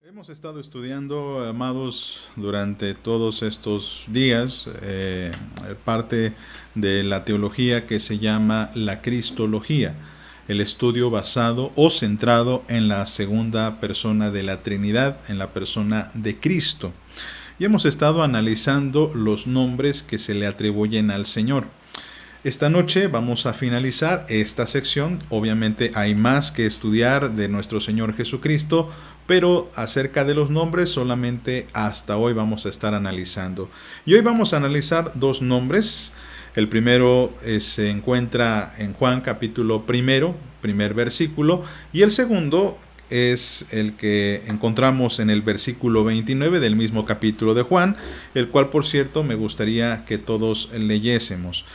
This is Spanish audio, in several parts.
Hemos estado estudiando, amados, durante todos estos días parte de la teología que se llama la Cristología, el estudio basado o centrado en la segunda persona de la Trinidad, en la persona de Cristo. Y hemos estado analizando los nombres que se le atribuyen al Señor. Esta noche vamos a finalizar esta sección. Obviamente hay más que estudiar de nuestro Señor Jesucristo, pero acerca de los nombres solamente hasta hoy vamos a estar analizando. Y hoy vamos a analizar dos nombres. El primero se encuentra en Juan capítulo primero, primer versículo, y el segundo es el que encontramos en el versículo 29 del mismo capítulo de Juan, el cual, por cierto, me gustaría que todos leyésemos.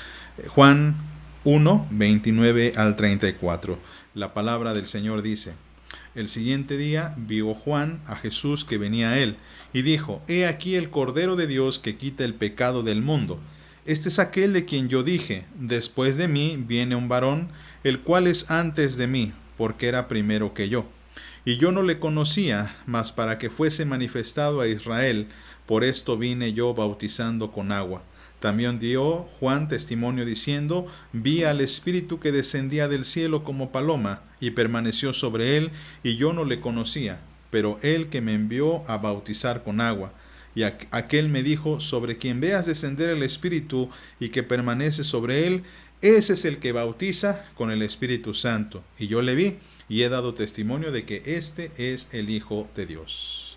Juan 1, 29 al 34. La palabra del Señor dice: El siguiente día vio Juan a Jesús que venía a él, y dijo: He aquí el Cordero de Dios que quita el pecado del mundo. Este es aquel de quien yo dije: Después de mí viene un varón, el cual es antes de mí, porque era primero que yo. Y yo no le conocía, mas para que fuese manifestado a Israel, por esto vine yo bautizando con agua. También dio Juan testimonio diciendo: Vi al Espíritu que descendía del cielo como paloma, y permaneció sobre él, y yo no le conocía, pero él que me envió a bautizar con agua. Y aquel me dijo: Sobre quien veas descender el Espíritu, y que permanece sobre él, ese es el que bautiza con el Espíritu Santo. Y yo le vi, y he dado testimonio de que este es el Hijo de Dios.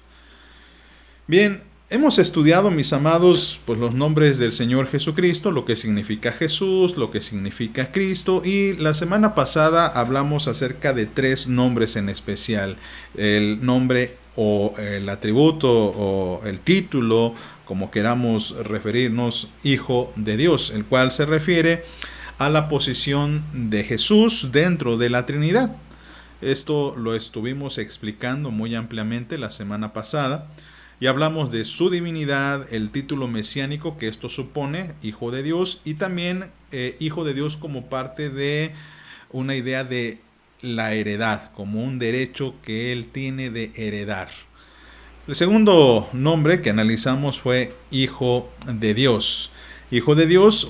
Bien, hemos estudiado, mis amados, pues los nombres del Señor Jesucristo, lo que significa Jesús, lo que significa Cristo, y la semana pasada hablamos acerca de tres nombres en especial: el nombre o el atributo o el título, como queramos referirnos, Hijo de Dios, el cual se refiere a la posición de Jesús dentro de la Trinidad. Esto lo estuvimos explicando muy ampliamente la semana pasada. Y hablamos de su divinidad, el título mesiánico que esto supone, Hijo de Dios, y también Hijo de Dios como parte de una idea de la heredad, como un derecho que él tiene de heredar. El segundo nombre que analizamos fue Hijo de Dios. Hijo de Dios,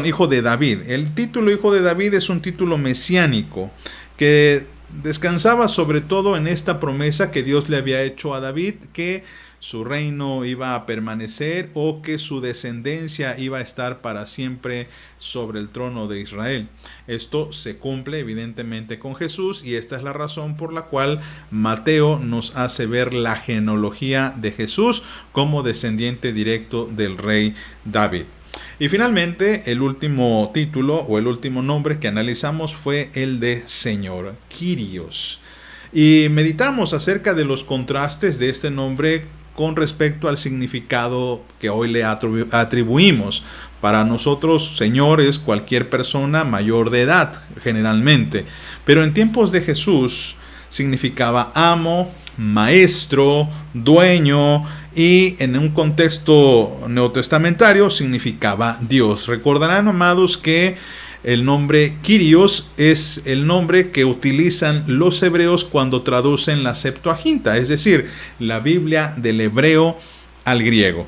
Hijo de David. El título Hijo de David es un título mesiánico que descansaba sobre todo en esta promesa que Dios le había hecho a David, que su reino iba a permanecer o que su descendencia iba a estar para siempre sobre el trono de Israel. Esto se cumple evidentemente con Jesús, y esta es la razón por la cual Mateo nos hace ver la genealogía de Jesús como descendiente directo del rey David. Y finalmente, el último título o el último nombre que analizamos fue el de Señor, Kyrios. Y meditamos acerca de los contrastes de este nombre con respecto al significado que hoy le atribuimos. Para nosotros, Señor es cualquier persona mayor de edad, generalmente. Pero en tiempos de Jesús significaba amo, maestro, dueño, y en un contexto neotestamentario significaba Dios. Recordarán, amados, que el nombre Kyrios es el nombre que utilizan los hebreos cuando traducen la Septuaginta, es decir, la Biblia del hebreo al griego.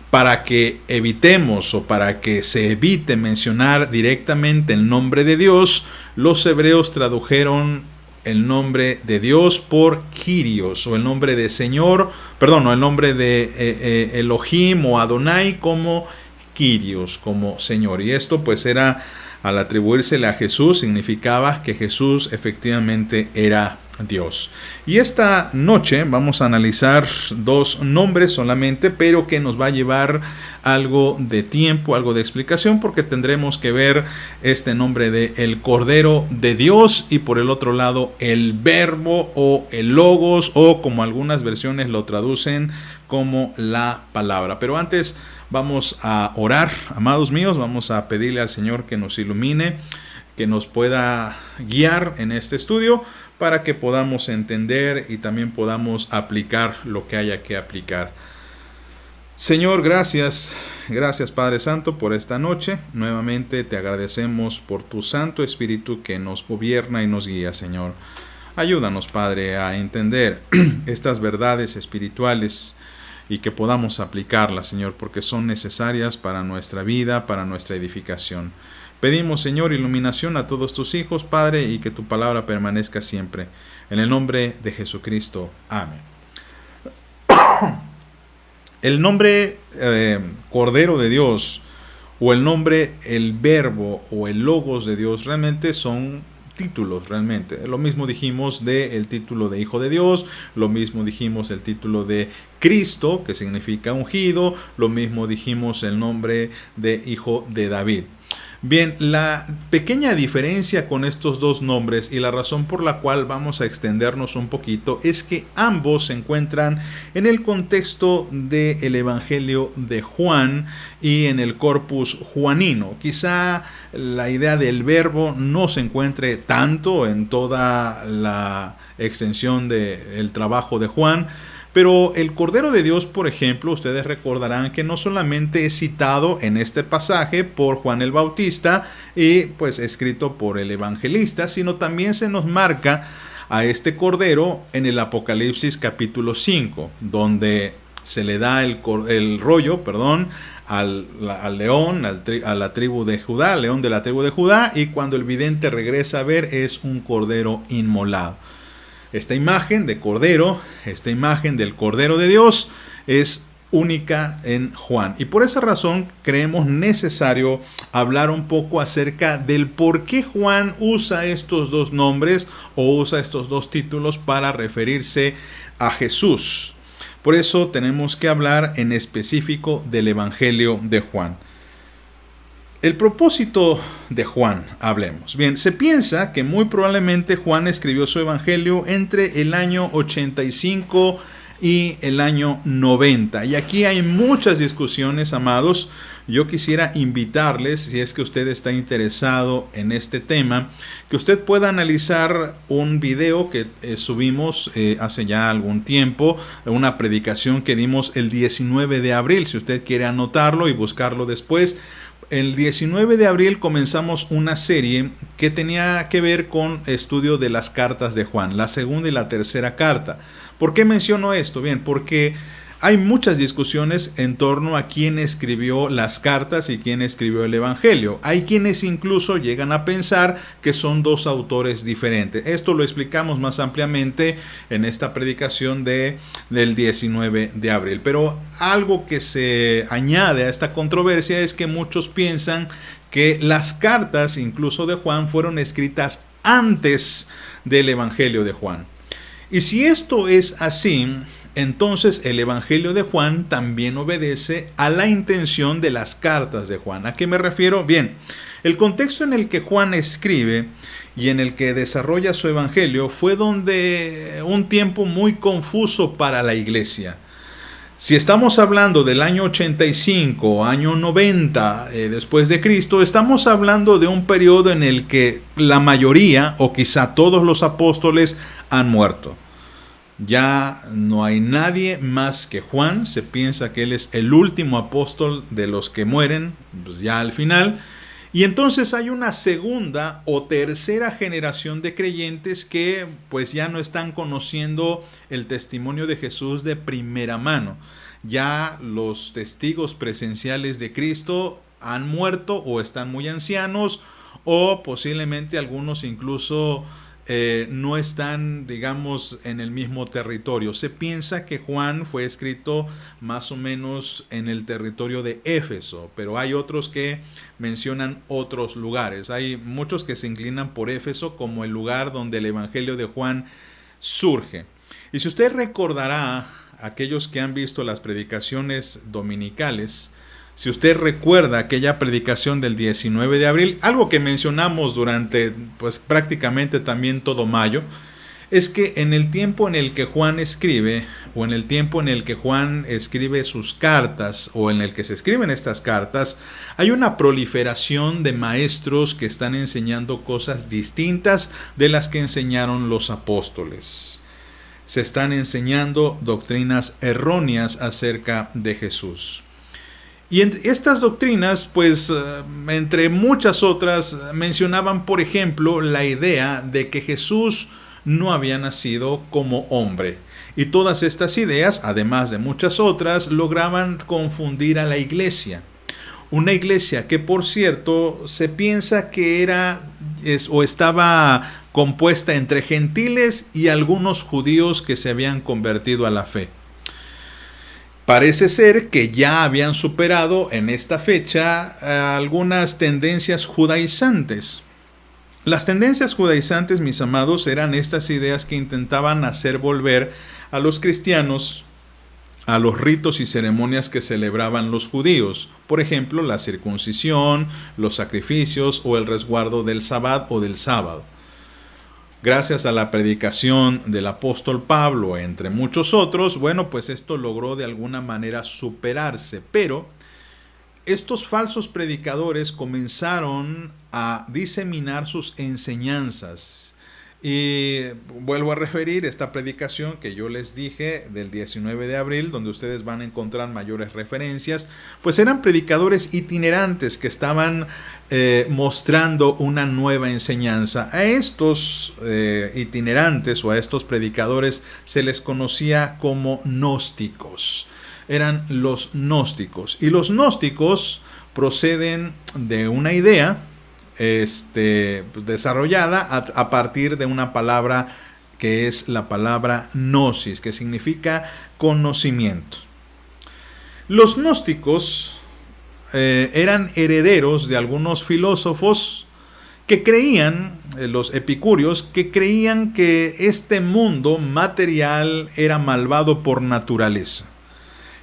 Para que evitemos o para que se evite mencionar directamente el nombre de Dios, los hebreos tradujeron el nombre de Dios por Kyrios, o el nombre de Señor, o el nombre de Elohim o Adonai como Kyrios, como Señor. Y esto pues era, al atribuírsele a Jesús, significaba que Jesús efectivamente era Dios. Y esta noche vamos a analizar dos nombres solamente, pero que nos va a llevar algo de tiempo, algo de explicación, porque tendremos que ver este nombre de el Cordero de Dios y por el otro lado el Verbo o el Logos, o como algunas versiones lo traducen como la palabra. Pero antes vamos a orar, amados míos, vamos a pedirle al Señor que nos ilumine, que nos pueda guiar en este estudio para que podamos entender y también podamos aplicar lo que haya que aplicar. Señor, gracias Padre Santo por esta noche. Nuevamente te agradecemos por tu Santo Espíritu que nos gobierna y nos guía, Señor. Ayúdanos, Padre, a entender estas verdades espirituales y que podamos aplicarlas, Señor, porque son necesarias para nuestra vida, para nuestra edificación. Pedimos, Señor, iluminación a todos tus hijos, Padre, y que tu palabra permanezca siempre. En el nombre de Jesucristo. Amén. El nombre Cordero de Dios, o el nombre el Verbo, o el Logos de Dios, realmente son títulos, realmente. Lo mismo dijimos del título de Hijo de Dios, lo mismo dijimos el título de Cristo, que significa ungido, lo mismo dijimos el nombre de Hijo de David. Bien, la pequeña diferencia con estos dos nombres y la razón por la cual vamos a extendernos un poquito es que ambos se encuentran en el contexto del Evangelio de Juan y en el corpus juanino. Quizá la idea del verbo no se encuentre tanto en toda la extensión del trabajo de Juan, pero el Cordero de Dios, por ejemplo, ustedes recordarán que no solamente es citado en este pasaje por Juan el Bautista y pues escrito por el evangelista, sino también se nos marca a este Cordero en el Apocalipsis capítulo 5, donde se le da el rollo al león, a la tribu de Judá, al león de la tribu de Judá, y cuando el vidente regresa a ver es un cordero inmolado. Esta imagen de Cordero, esta imagen del Cordero de Dios es única en Juan. Y por esa razón creemos necesario hablar un poco acerca del por qué Juan usa estos dos nombres o usa estos dos títulos para referirse a Jesús. Por eso tenemos que hablar en específico del Evangelio de Juan. El propósito de Juan, hablemos. Bien, se piensa que muy probablemente Juan escribió su evangelio entre el año 85 y el año 90. Y aquí hay muchas discusiones, amados. Yo quisiera invitarles, si es que usted está interesado en este tema, que usted pueda analizar un video que subimos hace ya algún tiempo, una predicación que dimos el 19 de abril, si usted quiere anotarlo y buscarlo después. El 19 de abril comenzamos una serie que tenía que ver con estudio de las cartas de Juan, la segunda y la tercera carta. ¿Por qué menciono esto? Bien, porque hay muchas discusiones en torno a quién escribió las cartas y quién escribió el Evangelio. Hay quienes incluso llegan a pensar que son dos autores diferentes. Esto lo explicamos más ampliamente en esta predicación del 19 de abril. Pero algo que se añade a esta controversia es que muchos piensan que las cartas, incluso de Juan, fueron escritas antes del Evangelio de Juan. Y si esto es así, entonces el Evangelio de Juan también obedece a la intención de las cartas de Juan. ¿A qué me refiero? Bien, el contexto en el que Juan escribe y en el que desarrolla su Evangelio fue donde un tiempo muy confuso para la iglesia. Si estamos hablando del año 85, año 90 después de Cristo, estamos hablando de un periodo en el que la mayoría o quizá todos los apóstoles han muerto. Ya no hay nadie más que Juan. Se piensa que él es el último apóstol de los que mueren, pues ya al final. Y entonces hay una segunda o tercera generación de creyentes que pues ya no están conociendo el testimonio de Jesús de primera mano. Ya los testigos presenciales de Cristo han muerto o están muy ancianos, o posiblemente algunos incluso no están, digamos, en el mismo territorio. Se piensa que Juan fue escrito más o menos en el territorio de Éfeso, pero hay otros que mencionan otros lugares. Hay muchos que se inclinan por Éfeso como el lugar donde el Evangelio de Juan surge. Y si usted recordará, aquellos que han visto las predicaciones dominicales, si usted recuerda aquella predicación del 19 de abril, algo que mencionamos durante pues prácticamente también todo mayo, es que en el tiempo en el que Juan escribe, o en el tiempo en el que Juan escribe sus cartas, o en el que se escriben estas cartas, hay una proliferación de maestros que están enseñando cosas distintas de las que enseñaron los apóstoles. Se están enseñando doctrinas erróneas acerca de Jesús. Y estas doctrinas, pues, entre muchas otras, mencionaban, por ejemplo, la idea de que Jesús no había nacido como hombre. Y todas estas ideas, además de muchas otras, lograban confundir a la iglesia. Una iglesia que, por cierto, se piensa que estaba compuesta entre gentiles y algunos judíos que se habían convertido a la fe. Parece ser que ya habían superado en esta fecha algunas tendencias judaizantes. Las tendencias judaizantes, mis amados, eran estas ideas que intentaban hacer volver a los cristianos a los ritos y ceremonias que celebraban los judíos. Por ejemplo, la circuncisión, los sacrificios o el resguardo del sabbat o del sábado. Gracias a la predicación del apóstol Pablo, entre muchos otros, bueno, pues esto logró de alguna manera superarse, pero estos falsos predicadores comenzaron a diseminar sus enseñanzas. Y vuelvo a referir esta predicación que yo les dije del 19 de abril, donde ustedes van a encontrar mayores referencias, pues eran predicadores itinerantes que estaban mostrando una nueva enseñanza. A estos itinerantes o a estos predicadores se les conocía como gnósticos. Eran los gnósticos. Y los gnósticos proceden de una idea desarrollada a partir de una palabra que es la palabra gnosis, que significa conocimiento. Los gnósticos eran herederos de algunos filósofos que creían, los epicúreos, que creían que este mundo material era malvado por naturaleza.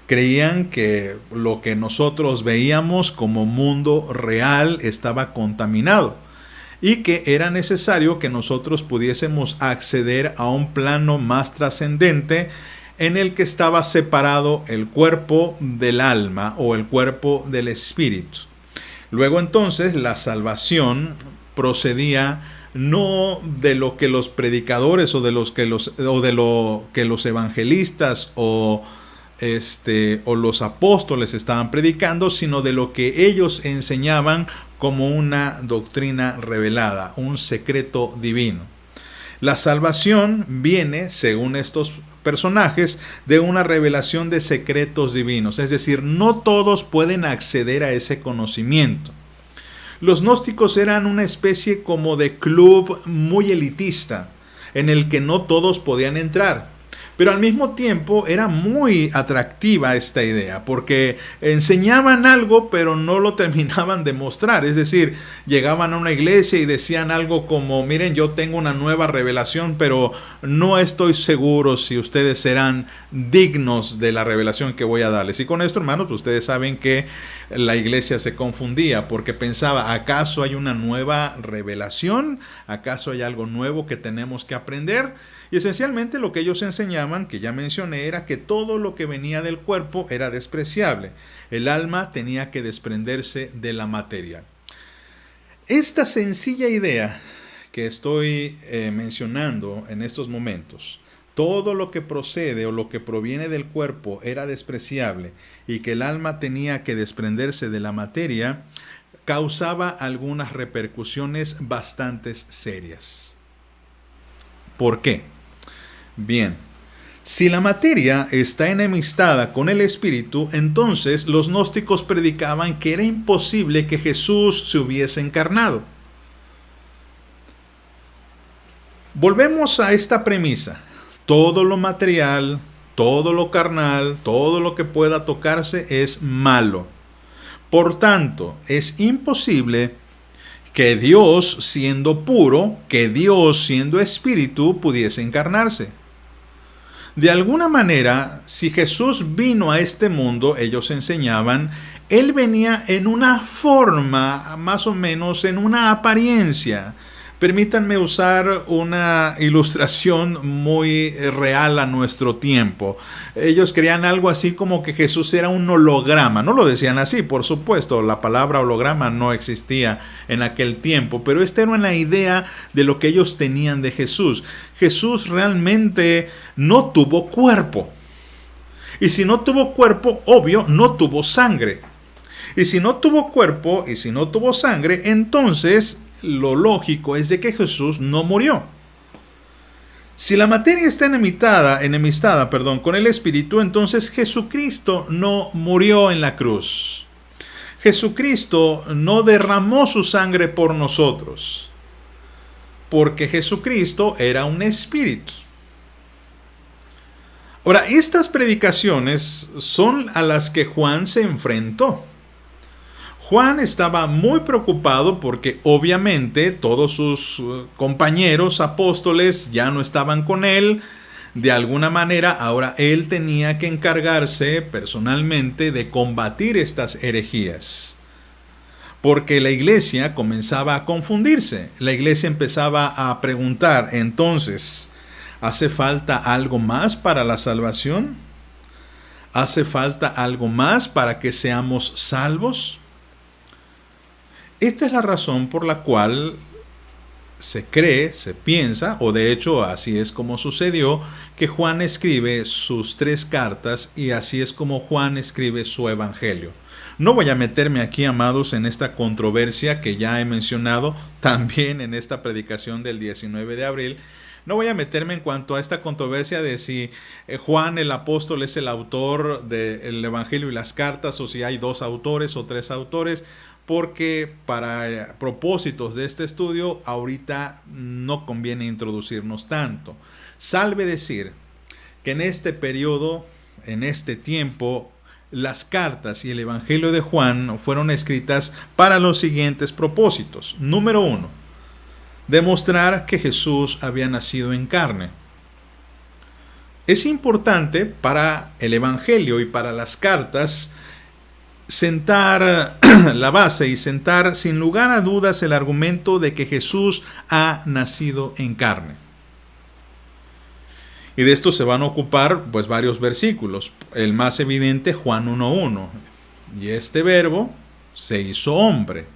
Creían que lo que nosotros veíamos como mundo real estaba contaminado y que era necesario que nosotros pudiésemos acceder a un plano más trascendente en el que estaba separado el cuerpo del alma o el cuerpo del espíritu. Luego entonces la salvación procedía no de lo que los predicadores o de lo que los evangelistas o los apóstoles estaban predicando, sino de lo que ellos enseñaban como una doctrina revelada, un secreto divino. La salvación viene, según estos personajes, de una revelación de secretos divinos, es decir, no todos pueden acceder a ese conocimiento. Los gnósticos eran una especie como de club muy elitista, en el que no todos podían entrar. Pero al mismo tiempo era muy atractiva esta idea, porque enseñaban algo, pero no lo terminaban de mostrar. Es decir, llegaban a una iglesia y decían algo como, miren, yo tengo una nueva revelación, pero no estoy seguro si ustedes serán dignos de la revelación que voy a darles. Y con esto, hermanos, pues ustedes saben que la iglesia se confundía, porque pensaba, ¿acaso hay una nueva revelación? ¿Acaso hay algo nuevo que tenemos que aprender? Y esencialmente lo que ellos enseñaban, que ya mencioné, era que todo lo que venía del cuerpo era despreciable. El alma tenía que desprenderse de la materia. Esta sencilla idea que estoy mencionando en estos momentos, todo lo que procede o lo que proviene del cuerpo era despreciable y que el alma tenía que desprenderse de la materia, causaba algunas repercusiones bastante serias. ¿Por qué? Bien, si la materia está enemistada con el espíritu, entonces los gnósticos predicaban que era imposible que Jesús se hubiese encarnado. Volvemos a esta premisa. Todo lo material, todo lo carnal, todo lo que pueda tocarse es malo. Por tanto, es imposible que Dios, siendo puro, que Dios, siendo espíritu, pudiese encarnarse. De alguna manera, si Jesús vino a este mundo, ellos enseñaban, Él venía en una forma, más o menos en una apariencia. Permítanme usar una ilustración muy real a nuestro tiempo. Ellos creían algo así como que Jesús era un holograma. No lo decían así, por supuesto, la palabra holograma no existía en aquel tiempo, pero esta era una idea de lo que ellos tenían de Jesús. Jesús realmente no tuvo cuerpo. Y si no tuvo cuerpo, obvio, no tuvo sangre. Y si no tuvo cuerpo y si no tuvo sangre, entonces lo lógico es de que Jesús no murió. Si la materia está enemistada, con el espíritu, entonces Jesucristo no murió en la cruz. Jesucristo no derramó su sangre por nosotros, porque Jesucristo era un espíritu. Ahora, estas predicaciones son a las que Juan se enfrentó. Juan estaba muy preocupado porque obviamente todos sus compañeros apóstoles ya no estaban con él. De alguna manera, ahora él tenía que encargarse personalmente de combatir estas herejías. Porque la iglesia comenzaba a confundirse. La iglesia empezaba a preguntar, entonces, ¿hace falta algo más para la salvación? ¿Hace falta algo más para que seamos salvos? Esta es la razón por la cual se cree, se piensa, o de hecho así es como sucedió, que Juan escribe sus 3 cartas y así es como Juan escribe su evangelio. No voy a meterme aquí, amados, en esta controversia que ya he mencionado también en esta predicación del 19 de abril. No voy a meterme en cuanto a esta controversia de si Juan el apóstol es el autor del evangelio y las cartas, o si hay 2 autores o 3 autores, porque para propósitos de este estudio ahorita no conviene introducirnos tanto. Salve decir que en este periodo, en este tiempo, las cartas y el evangelio de Juan fueron escritas para los siguientes propósitos. Número 1, demostrar que Jesús había nacido en carne. Es importante para el evangelio y para las cartas sentar la base y sentar sin lugar a dudas el argumento de que Jesús ha nacido en carne. Y de esto se van a ocupar pues varios versículos. El más evidente, Juan 1:1. Y este verbo se hizo hombre.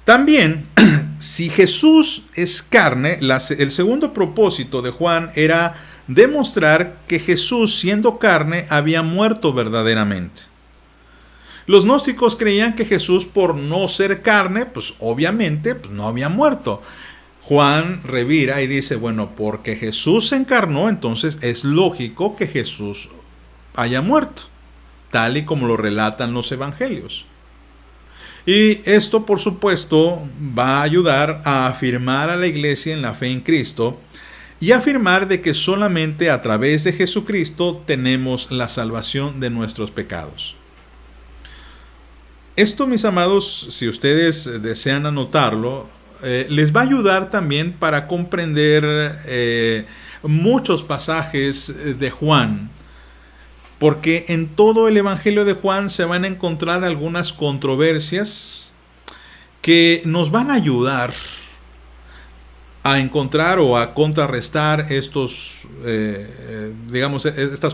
También, si Jesús es carne, el segundo propósito de Juan era demostrar que Jesús, siendo carne, había muerto verdaderamente. Los gnósticos creían que Jesús, por no ser carne, pues obviamente no había muerto. Juan revira y dice, bueno, porque Jesús se encarnó, entonces es lógico que Jesús haya muerto, tal y como lo relatan los evangelios. Y esto, por supuesto, va a ayudar a afirmar a la iglesia en la fe en Cristo y afirmar de que solamente a través de Jesucristo tenemos la salvación de nuestros pecados. Esto, mis amados, si ustedes desean anotarlo, les va a ayudar también para comprender muchos pasajes de Juan, porque en todo el Evangelio de Juan se van a encontrar algunas controversias que nos van a ayudar a encontrar o a contrarrestar estas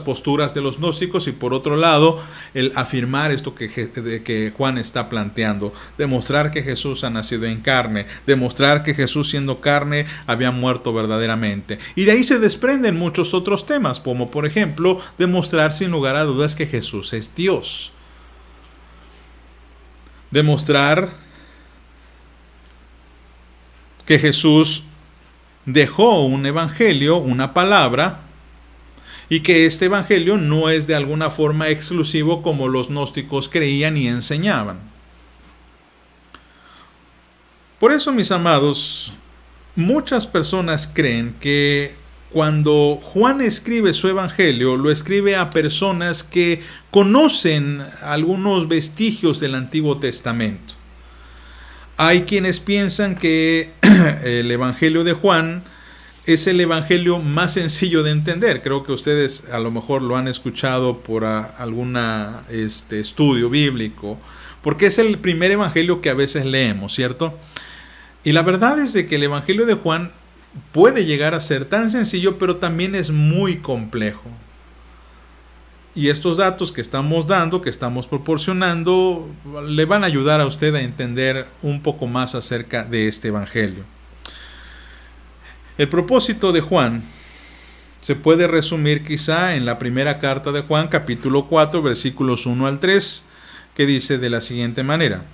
posturas de los gnósticos, y por otro lado el afirmar esto que Juan está planteando, demostrar que Jesús ha nacido en carne, demostrar que Jesús, siendo carne, había muerto verdaderamente. Y de ahí se desprenden muchos otros temas, como por ejemplo demostrar sin lugar a dudas que Jesús es Dios, demostrar que Jesús dejó un evangelio, una palabra, y que este evangelio no es de alguna forma exclusivo como los gnósticos creían y enseñaban. Por eso, mis amados, muchas personas creen que cuando Juan escribe su evangelio, lo escribe a personas que conocen algunos vestigios del Antiguo Testamento. Hay quienes piensan que el evangelio de Juan es el evangelio más sencillo de entender. Creo que ustedes a lo mejor lo han escuchado por algún estudio bíblico, porque es el primer evangelio que a veces leemos, ¿cierto? Y la verdad es de que el evangelio de Juan puede llegar a ser tan sencillo, pero también es muy complejo. Y estos datos que estamos dando, que estamos proporcionando, le van a ayudar a usted a entender un poco más acerca de este evangelio. El propósito de Juan se puede resumir quizá en la primera carta de Juan, capítulo 4, versículos 1 al 3, que dice de la siguiente manera: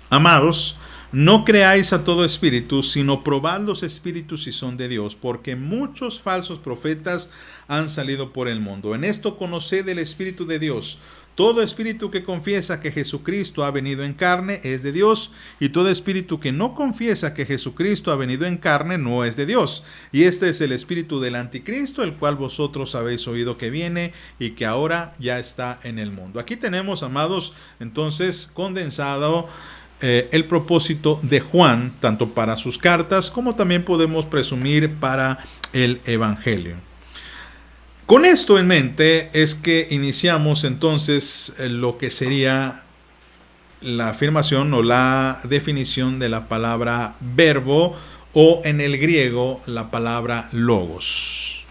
Amados, No creáis a todo espíritu, sino probad los espíritus si son de Dios, porque muchos falsos profetas han salido por el mundo. En esto conoced el Espíritu de Dios. Todo espíritu que confiesa que Jesucristo ha venido en carne es de Dios, y todo espíritu que no confiesa que Jesucristo ha venido en carne no es de Dios. Y este es el espíritu del anticristo, el cual vosotros habéis oído que viene y que ahora ya está en el mundo. Aquí tenemos, amados, entonces condensado el propósito de Juan, tanto para sus cartas como también podemos presumir para el Evangelio. Con esto en mente es que iniciamos entonces lo que sería la afirmación o la definición de la palabra verbo, o en el griego la palabra logos.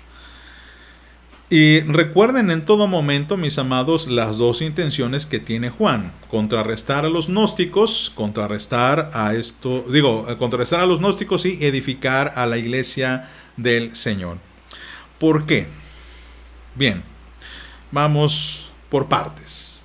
Y recuerden en todo momento, mis amados, las dos intenciones que tiene Juan: contrarrestar a los gnósticos, contrarrestar a los gnósticos y edificar a la iglesia del Señor. ¿Por qué? Bien, vamos por partes.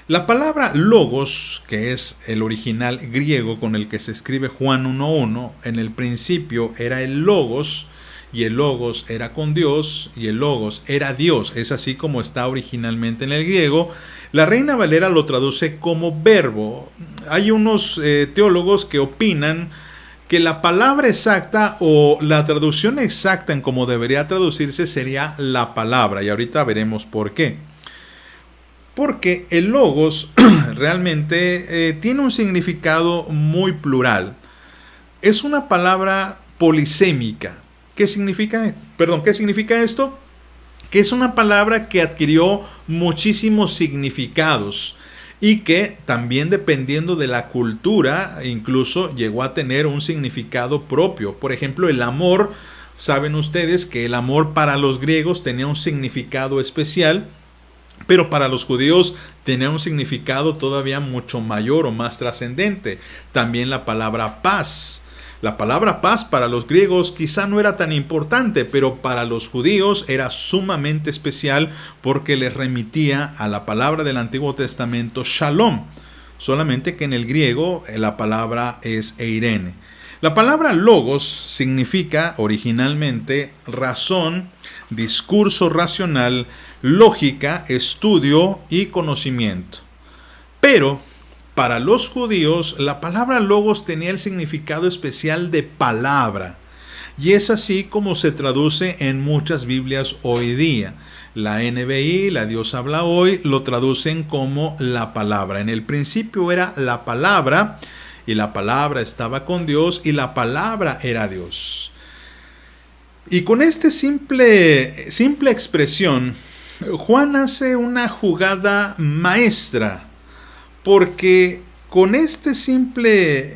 La palabra logos, que es el original griego con el que se escribe Juan 1:1, en el principio era el logos, y el logos era con Dios, y el logos era Dios. Es así como está originalmente en el griego. La Reina Valera lo traduce como verbo. Hay unos teólogos que opinan que la palabra exacta o la traducción exacta en como debería traducirse sería la palabra, y ahorita veremos por qué. Porque el logos realmente tiene un significado muy plural. Es una palabra polisémica. ¿Qué significa esto? Que es una palabra que adquirió muchísimos significados y que también, dependiendo de la cultura, incluso llegó a tener un significado propio. Por ejemplo, el amor. Saben ustedes que el amor para los griegos tenía un significado especial, pero para los judíos tenía un significado todavía mucho mayor o más trascendente. También la palabra paz. La palabra paz para los griegos quizá no era tan importante, pero para los judíos era sumamente especial porque les remitía a la palabra del Antiguo Testamento shalom. Solamente que en el griego la palabra es eirene. La palabra logos significa originalmente razón, discurso racional, lógica, estudio y conocimiento. Pero para los judíos, la palabra logos tenía el significado especial de palabra. Y es así como se traduce en muchas Biblias hoy día. La NBI, la Dios habla hoy, lo traducen como la palabra. En el principio era la palabra, y la palabra estaba con Dios, y la palabra era Dios. Y con esta simple expresión, Juan hace una jugada maestra. Porque con esta simple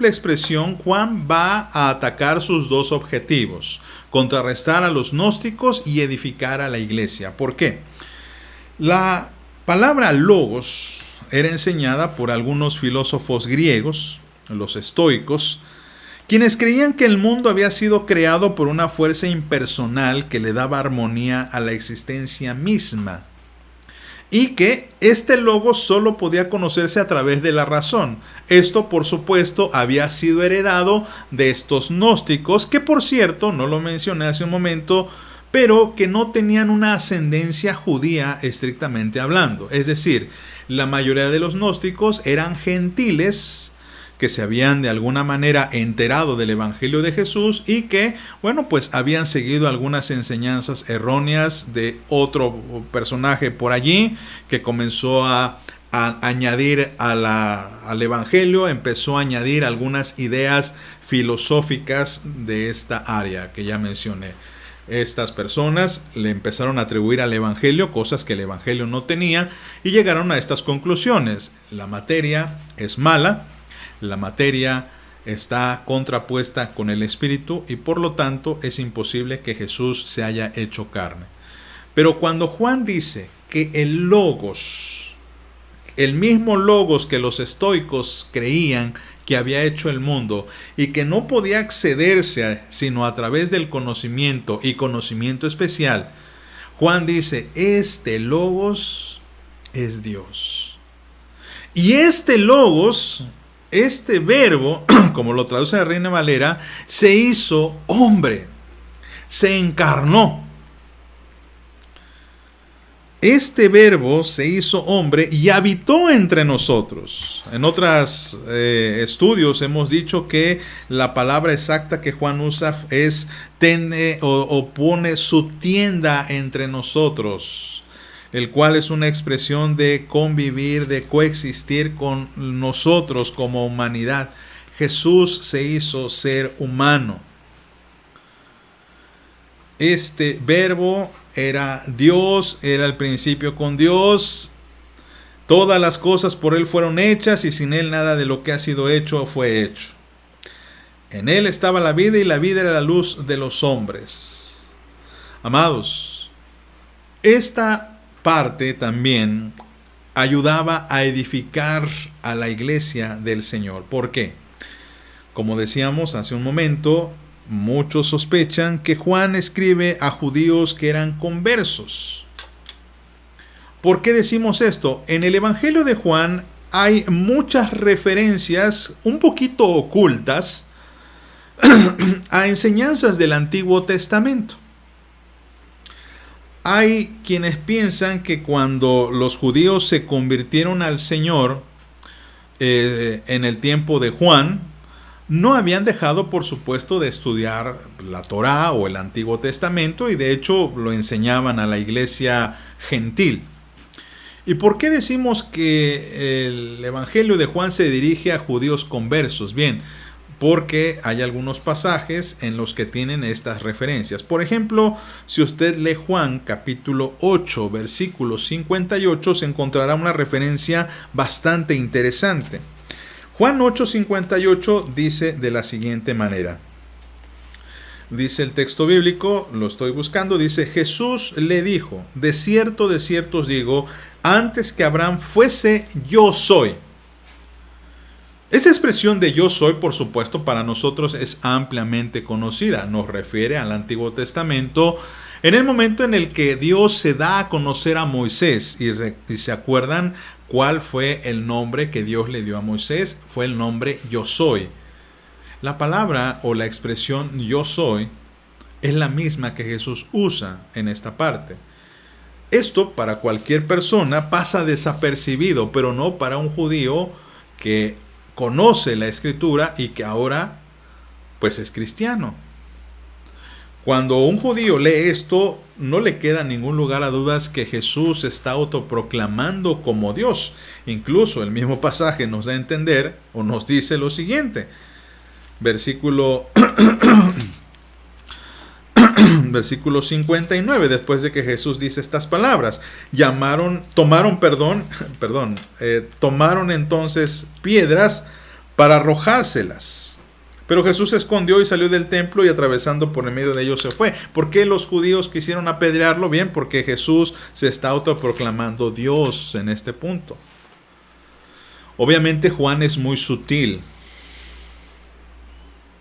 expresión, Juan va a atacar sus dos objetivos: contrarrestar a los gnósticos y edificar a la iglesia. ¿Por qué? La palabra logos era enseñada por algunos filósofos griegos, los estoicos, quienes creían que el mundo había sido creado por una fuerza impersonal que le daba armonía a la existencia misma, y que este logos solo podía conocerse a través de la razón. Esto, por supuesto, había sido heredado de estos gnósticos, que por cierto, no lo mencioné hace un momento, pero que no tenían una ascendencia judía estrictamente hablando. Es decir, la mayoría de los gnósticos eran gentiles que se habían de alguna manera enterado del Evangelio de Jesús y que, pues habían seguido algunas enseñanzas erróneas de otro personaje por allí que comenzó a añadir al Evangelio, empezó a añadir algunas ideas filosóficas de esta área que ya mencioné. Estas personas le empezaron a atribuir al Evangelio cosas que el Evangelio no tenía y llegaron a estas conclusiones: la materia es mala, la materia está contrapuesta con el espíritu y por lo tanto es imposible que Jesús se haya hecho carne. Pero cuando Juan dice que el logos, el mismo logos que los estoicos creían que había hecho el mundo y que no podía accederse sino a través del conocimiento y conocimiento especial, Juan dice: este logos es Dios. Y este logos este verbo, como lo traduce la Reina Valera, se hizo hombre, se encarnó. Este verbo se hizo hombre y habitó entre nosotros. En otros estudios hemos dicho que la palabra exacta que Juan usa es tiene o pone su tienda entre nosotros, el cual es una expresión de convivir, de coexistir con nosotros como humanidad. Jesús se hizo ser humano. Este verbo era Dios, era el principio con Dios. Todas las cosas por Él fueron hechas y sin Él nada de lo que ha sido hecho fue hecho. En Él estaba la vida y la vida era la luz de los hombres. Amados, esta parte también ayudaba a edificar a la iglesia del Señor. ¿Por qué? Como decíamos hace un momento, muchos sospechan que Juan escribe a judíos que eran conversos. ¿Por qué decimos esto? En el Evangelio de Juan hay muchas referencias un poquito ocultas a enseñanzas del Antiguo Testamento. Hay quienes piensan que cuando los judíos se convirtieron al Señor en el tiempo de Juan, no habían dejado, por supuesto, de estudiar la Torá o el Antiguo Testamento y de hecho lo enseñaban a la iglesia gentil. ¿Y por qué decimos que el Evangelio de Juan se dirige a judíos conversos? Bien, porque hay algunos pasajes en los que tienen estas referencias. Por ejemplo, si usted lee Juan capítulo 8, versículo 58, se encontrará una referencia bastante interesante. Juan 8:58 dice de la siguiente manera. Dice el texto bíblico, lo estoy buscando, dice: Jesús le dijo, de cierto os digo, antes que Abraham fuese, yo soy. Esa expresión de yo soy, por supuesto, para nosotros es ampliamente conocida. Nos refiere al Antiguo Testamento, en el momento en el que Dios se da a conocer a Moisés. Y se acuerdan cuál fue el nombre que Dios le dio a Moisés. Fue el nombre yo soy. La palabra o la expresión yo soy es la misma que Jesús usa en esta parte. Esto para cualquier persona pasa desapercibido, pero no para un judío que conoce la Escritura y que ahora pues es cristiano. Cuando un judío lee esto, no le queda ningún lugar a dudas que Jesús está autoproclamando como Dios. Incluso el mismo pasaje nos da a entender o nos dice lo siguiente. Versículo 59, después de que Jesús dice estas palabras, tomaron entonces piedras para arrojárselas. Pero Jesús se escondió y salió del templo y atravesando por en medio de ellos se fue. ¿Por qué los judíos quisieron apedrearlo? Bien, porque Jesús se está autoproclamando Dios en este punto. Obviamente Juan es muy sutil.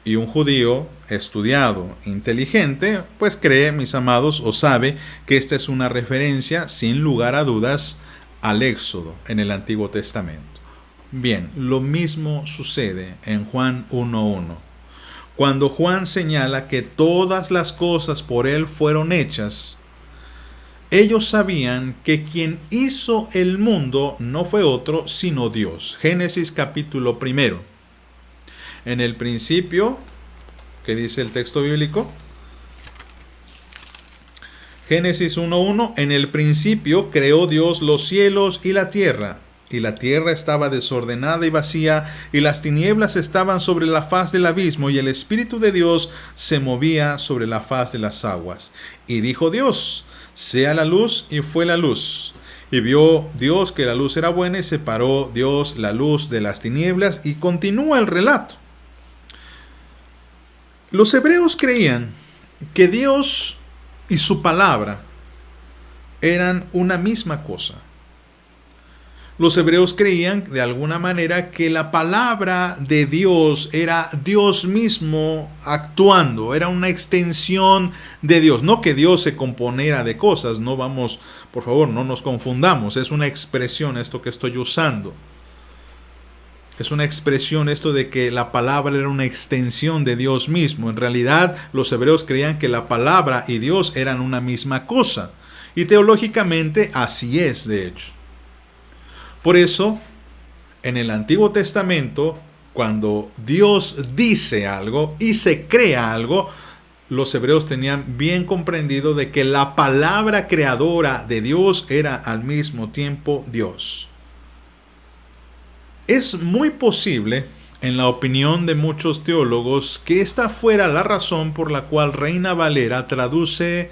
Y un judío estudiado, inteligente, pues cree, mis amados, o sabe que esta es una referencia, sin lugar a dudas, al Éxodo en el Antiguo Testamento. Bien, lo mismo sucede en Juan 1:1. Cuando Juan señala que todas las cosas por él fueron hechas, ellos sabían que quien hizo el mundo no fue otro sino Dios. Génesis capítulo 1. En el principio, ¿qué dice el texto bíblico? Génesis 1:1, en el principio creó Dios los cielos y la tierra estaba desordenada y vacía, y las tinieblas estaban sobre la faz del abismo, y el Espíritu de Dios se movía sobre la faz de las aguas. Y dijo Dios, sea la luz, y fue la luz. Y vio Dios que la luz era buena, y separó Dios la luz de las tinieblas, y continúa el relato. Los hebreos creían que Dios y su palabra eran una misma cosa. Los hebreos creían de alguna manera que la palabra de Dios era Dios mismo actuando, era una extensión de Dios. No que Dios se componiera de cosas, no vamos, por favor, no nos confundamos, es una expresión esto que estoy usando. Es una expresión esto de que la palabra era una extensión de Dios mismo. En realidad, los hebreos creían que la palabra y Dios eran una misma cosa. Y teológicamente así es, de hecho. Por eso, en el Antiguo Testamento, cuando Dios dice algo y se crea algo, los hebreos tenían bien comprendido de que la palabra creadora de Dios era al mismo tiempo Dios. Es muy posible, en la opinión de muchos teólogos, que esta fuera la razón por la cual Reina Valera traduce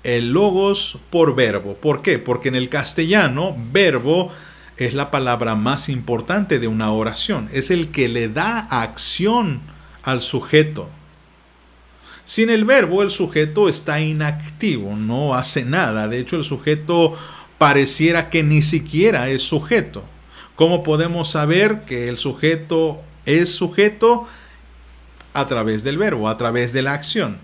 el logos por verbo. ¿Por qué? Porque en el castellano, verbo es la palabra más importante de una oración. Es el que le da acción al sujeto. Sin el verbo, el sujeto está inactivo, no hace nada. De hecho, el sujeto pareciera que ni siquiera es sujeto. ¿Cómo podemos saber que el sujeto es sujeto? A través del verbo, a través de la acción.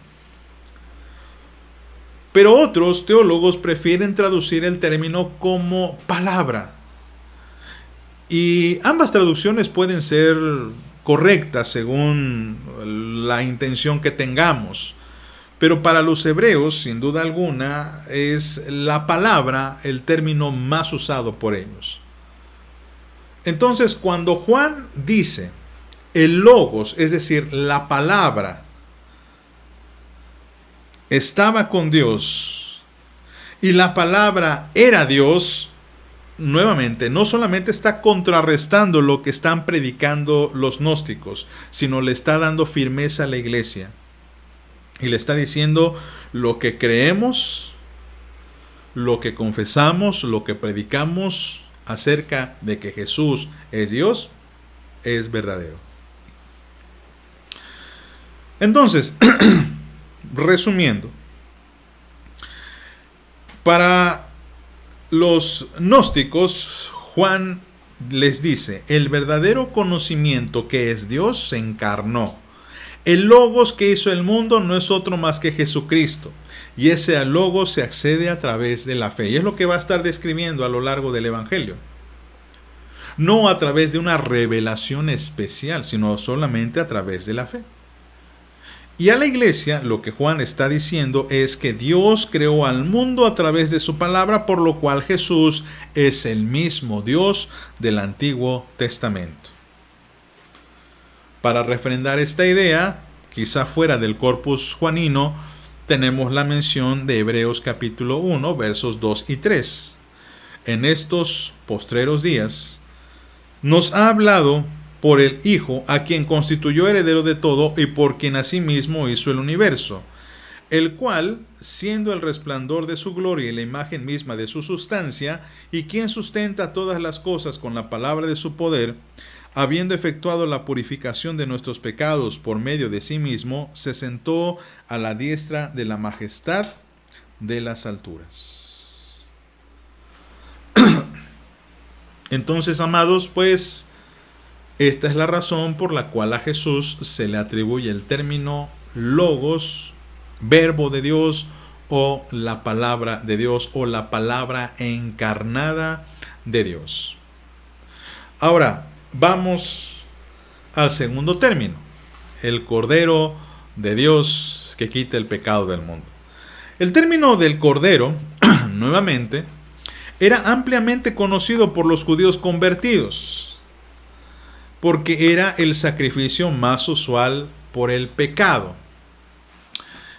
Pero otros teólogos prefieren traducir el término como palabra. Y ambas traducciones pueden ser correctas según la intención que tengamos. Pero para los hebreos, sin duda alguna, es la palabra el término más usado por ellos. Entonces, cuando Juan dice el logos, es decir, la palabra, estaba con Dios y la palabra era Dios, nuevamente, no solamente está contrarrestando lo que están predicando los gnósticos, sino le está dando firmeza a la iglesia. Y le está diciendo lo que creemos, lo que confesamos, lo que predicamos acerca de que Jesús es Dios, es verdadero. Entonces, resumiendo, para los gnósticos, Juan les dice, el verdadero conocimiento que es Dios se encarnó. El logos que hizo el mundo no es otro más que Jesucristo. Y ese logos se accede a través de la fe. Y es lo que va a estar describiendo a lo largo del Evangelio. No a través de una revelación especial, sino solamente a través de la fe. Y a la iglesia lo que Juan está diciendo es que Dios creó al mundo a través de su palabra, por lo cual Jesús es el mismo Dios del Antiguo Testamento. Para refrendar esta idea, quizá fuera del corpus juanino, tenemos la mención de Hebreos capítulo 1, versos 2 y 3. En estos postreros días, nos ha hablado por el Hijo, a quien constituyó heredero de todo y por quien asimismo hizo el universo, el cual, siendo el resplandor de su gloria y la imagen misma de su sustancia, y quien sustenta todas las cosas con la palabra de su poder, habiendo efectuado la purificación de nuestros pecados por medio de sí mismo, se sentó a la diestra de la majestad de las alturas. Entonces, amados, pues, esta es la razón por la cual a Jesús se le atribuye el término logos, verbo de Dios, o la palabra de Dios, o la palabra encarnada de Dios. Ahora, vamos al segundo término, el Cordero de Dios que quita el pecado del mundo. El término del Cordero, nuevamente, era ampliamente conocido por los judíos convertidos, porque era el sacrificio más usual por el pecado.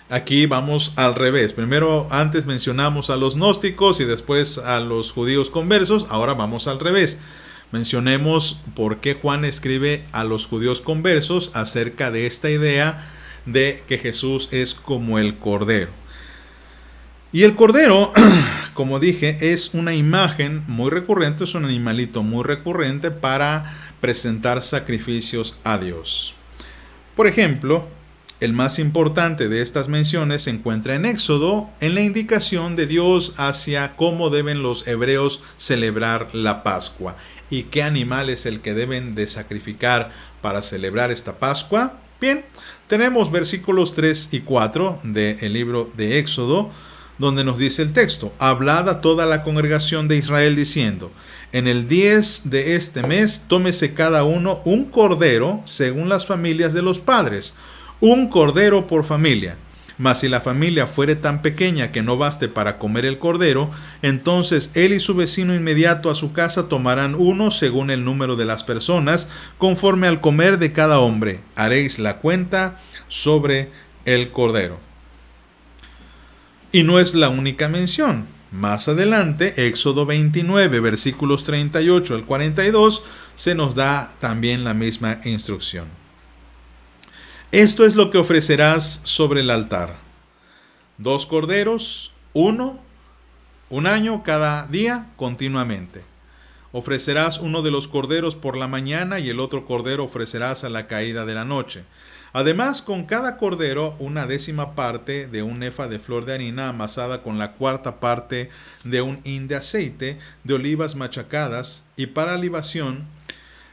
Aquí vamos al revés. Primero, antes mencionamos a los gnósticos y después a los judíos conversos. Ahora vamos al revés. Mencionemos por qué Juan escribe a los judíos conversos acerca de esta idea de que Jesús es como el Cordero. Y el Cordero, como dije, es una imagen muy recurrente, es un animalito muy recurrente para presentar sacrificios a Dios. Por ejemplo, el más importante de estas menciones se encuentra en Éxodo, en la indicación de Dios hacia cómo deben los hebreos celebrar la Pascua y qué animal es el que deben de sacrificar para celebrar esta Pascua. Bien, tenemos versículos 3 y 4 del libro de Éxodo, donde nos dice el texto: hablad a toda la congregación de Israel diciendo, en el 10 de este mes tómese cada uno un cordero según las familias de los padres, un cordero por familia. Mas si la familia fuere tan pequeña que no baste para comer el cordero, entonces él y su vecino inmediato a su casa tomarán uno según el número de las personas, conforme al comer de cada hombre. Haréis la cuenta sobre el cordero. Y no es la única mención. Más adelante, Éxodo 29, versículos 38 al 42, se nos da también la misma instrucción. Esto es lo que ofrecerás sobre el altar: 2 corderos, un año cada día continuamente. Ofrecerás uno de los corderos por la mañana y el otro cordero ofrecerás a la caída de la noche. Además, con cada cordero, 1/10 parte de un efa de flor de harina amasada con la 1/4 parte de un hin de aceite de olivas machacadas, y para libación,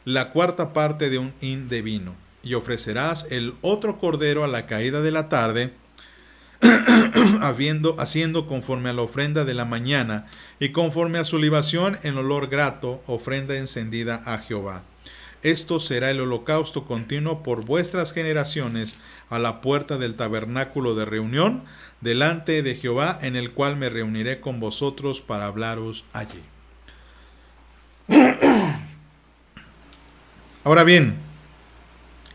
la 1/4 parte de un hin de vino. Y ofrecerás el otro cordero a la caída de la tarde, haciendo conforme a la ofrenda de la mañana y conforme a su libación en olor grato, ofrenda encendida a Jehová. Esto será el holocausto continuo por vuestras generaciones a la puerta del tabernáculo de reunión delante de Jehová, en el cual me reuniré con vosotros para hablaros allí. Ahora bien,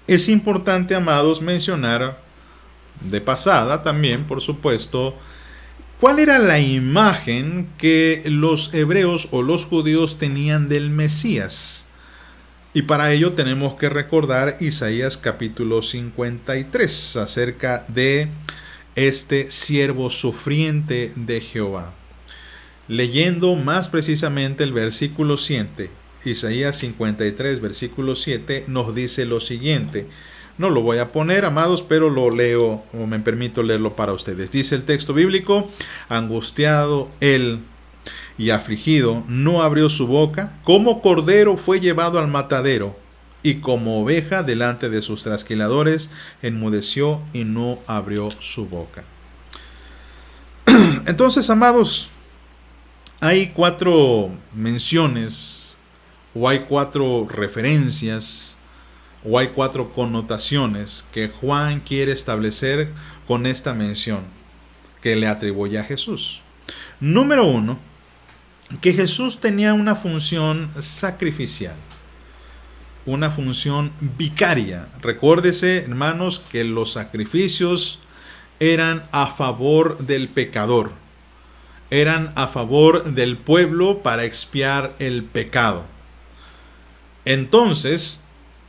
es importante, amados, mencionar de pasada también, por supuesto, cuál era la imagen que los hebreos o los judíos tenían del Mesías. Y para ello tenemos que recordar Isaías capítulo 53 acerca de este siervo sufriente de Jehová. Leyendo más precisamente el versículo 7, Isaías 53, versículo 7, nos dice lo siguiente. No lo voy a poner, amados, pero lo leo, o me permito leerlo para ustedes. Dice el texto bíblico: angustiado él y afligido, no abrió su boca, como cordero fue llevado al matadero, y como oveja delante de sus trasquiladores, enmudeció y no abrió su boca. Entonces, amados, hay 4 menciones, o hay 4 referencias, o hay 4 connotaciones que Juan quiere establecer con esta mención que le atribuye a Jesús. Número 1, que Jesús tenía una función sacrificial, una función vicaria. Recuérdese, hermanos, que los sacrificios eran a favor del pecador, eran a favor del pueblo para expiar el pecado. Entonces,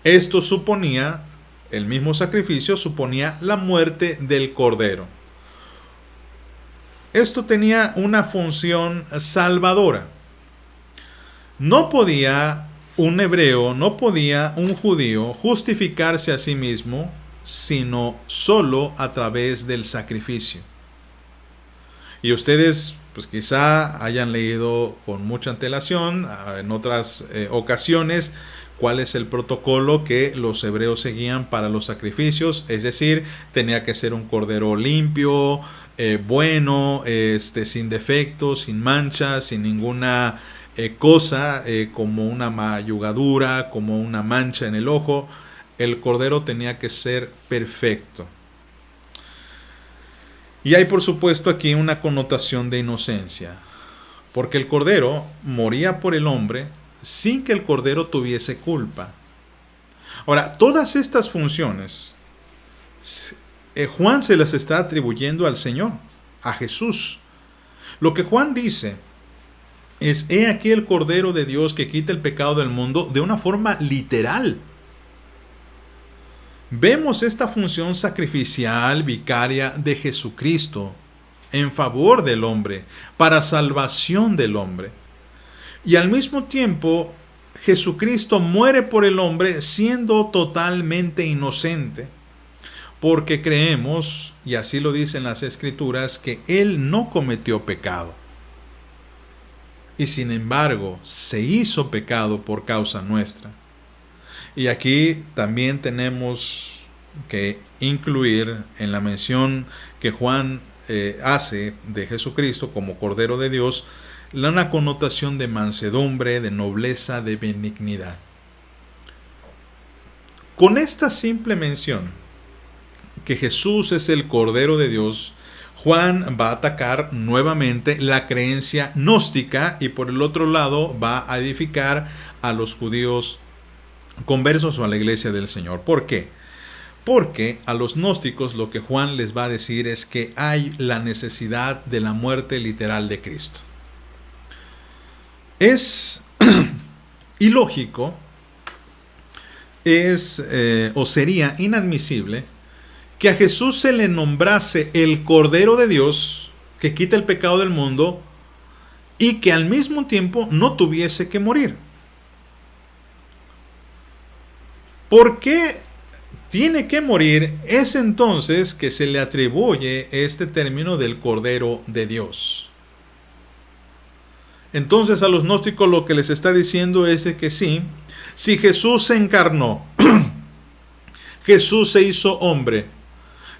esto suponía, el mismo sacrificio suponía la muerte del cordero. Esto tenía una función salvadora. No podía un hebreo, no podía un judío justificarse a sí mismo, sino solo a través del sacrificio. Y ustedes, pues quizá hayan leído con mucha antelación en otras ocasiones cuál es el protocolo que los hebreos seguían para los sacrificios. Es decir, tenía que ser un cordero limpio, bueno, sin defectos, sin manchas, sin ninguna cosa como una mayugadura, como una mancha en el ojo. El cordero tenía que ser perfecto. Y hay, por supuesto, aquí una connotación de inocencia, porque el cordero moría por el hombre sin que el cordero tuviese culpa. Ahora, todas estas funciones Juan se las está atribuyendo al Señor, a Jesús. Lo que Juan dice es: he aquí el Cordero de Dios que quita el pecado del mundo, de una forma literal. Vemos esta función sacrificial, vicaria de Jesucristo en favor del hombre, para salvación del hombre. Y al mismo tiempo, Jesucristo muere por el hombre siendo totalmente inocente, porque creemos, y así lo dicen las Escrituras, que Él no cometió pecado. Y sin embargo, se hizo pecado por causa nuestra. Y aquí también tenemos que incluir en la mención que Juan hace de Jesucristo como Cordero de Dios una connotación de mansedumbre, de nobleza, de benignidad. Con esta simple mención, que Jesús es el Cordero de Dios, Juan va a atacar nuevamente la creencia gnóstica y por el otro lado va a edificar a los judíos conversos o a la iglesia del Señor. ¿Por qué? Porque a los gnósticos lo que Juan les va a decir es que hay la necesidad de la muerte literal de Cristo. Es ilógico, o sería inadmisible que a Jesús se le nombrase el Cordero de Dios que quita el pecado del mundo y que al mismo tiempo no tuviese que morir. ¿Por qué tiene que morir? Es entonces que se le atribuye este término del Cordero de Dios. Entonces a los gnósticos lo que les está diciendo es de que sí, si Jesús se encarnó, Jesús se hizo hombre,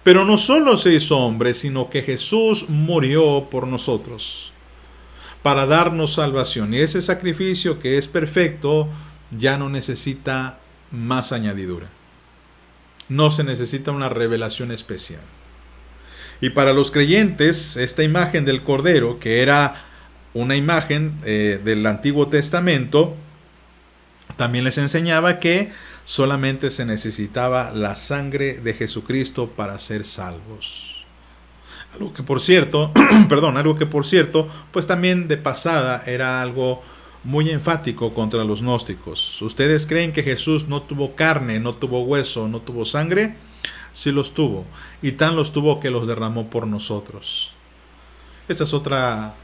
pero no solo se hizo hombre, sino que Jesús murió por nosotros para darnos salvación. Y ese sacrificio que es perfecto ya no necesita más añadidura. No se necesita una revelación especial. Y para los creyentes, esta imagen del Cordero, que era una imagen del Antiguo Testamento, también les enseñaba que solamente se necesitaba la sangre de Jesucristo para ser salvos. Algo que por cierto, pues también de pasada era algo muy enfático contra los gnósticos. ¿Ustedes creen que Jesús no tuvo carne, no tuvo hueso, no tuvo sangre? Sí los tuvo, y tan los tuvo que los derramó por nosotros. Esta es otra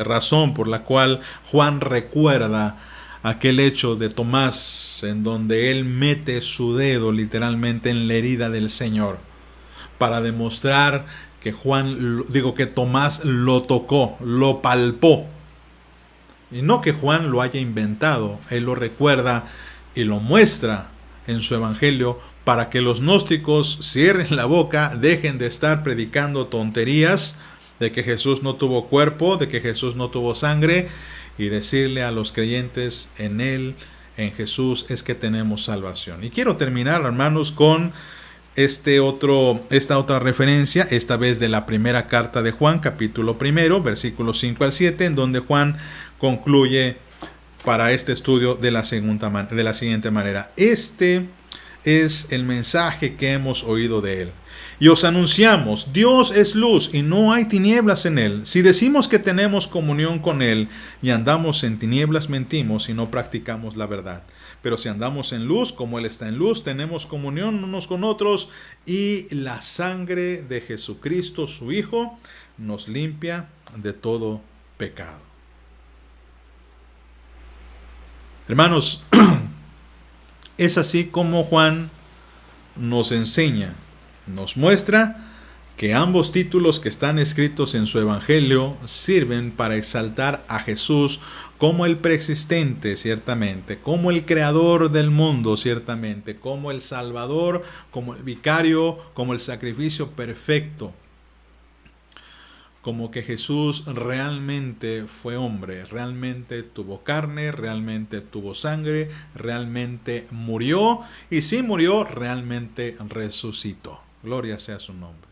razón por la cual Juan recuerda aquel hecho de Tomás en donde él mete su dedo literalmente en la herida del Señor para demostrar que Tomás lo tocó, lo palpó. Y no que Juan lo haya inventado, él lo recuerda y lo muestra en su evangelio para que los gnósticos cierren la boca, dejen de estar predicando tonterías de que Jesús no tuvo cuerpo, de que Jesús no tuvo sangre, y decirle a los creyentes en Él, en Jesús, es que tenemos salvación. Y quiero terminar, hermanos, con esta otra referencia, esta vez de la primera carta de Juan, capítulo 1, versículos 5 al 7, en donde Juan concluye para este estudio de la siguiente manera. Este es el mensaje que hemos oído de Él. Y os anunciamos, Dios es luz y no hay tinieblas en Él. Si decimos que tenemos comunión con Él y andamos en tinieblas, mentimos y no practicamos la verdad. Pero si andamos en luz, como Él está en luz, tenemos comunión unos con otros y la sangre de Jesucristo, su Hijo, nos limpia de todo pecado. Hermanos, es así como Juan nos enseña, nos muestra que ambos títulos que están escritos en su evangelio sirven para exaltar a Jesús como el preexistente, ciertamente, como el creador del mundo, ciertamente, como el Salvador, como el vicario, como el sacrificio perfecto, como que Jesús realmente fue hombre, realmente tuvo carne, realmente tuvo sangre, realmente murió, y si murió, realmente resucitó. Gloria sea su nombre.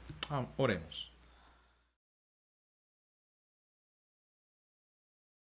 Oremos.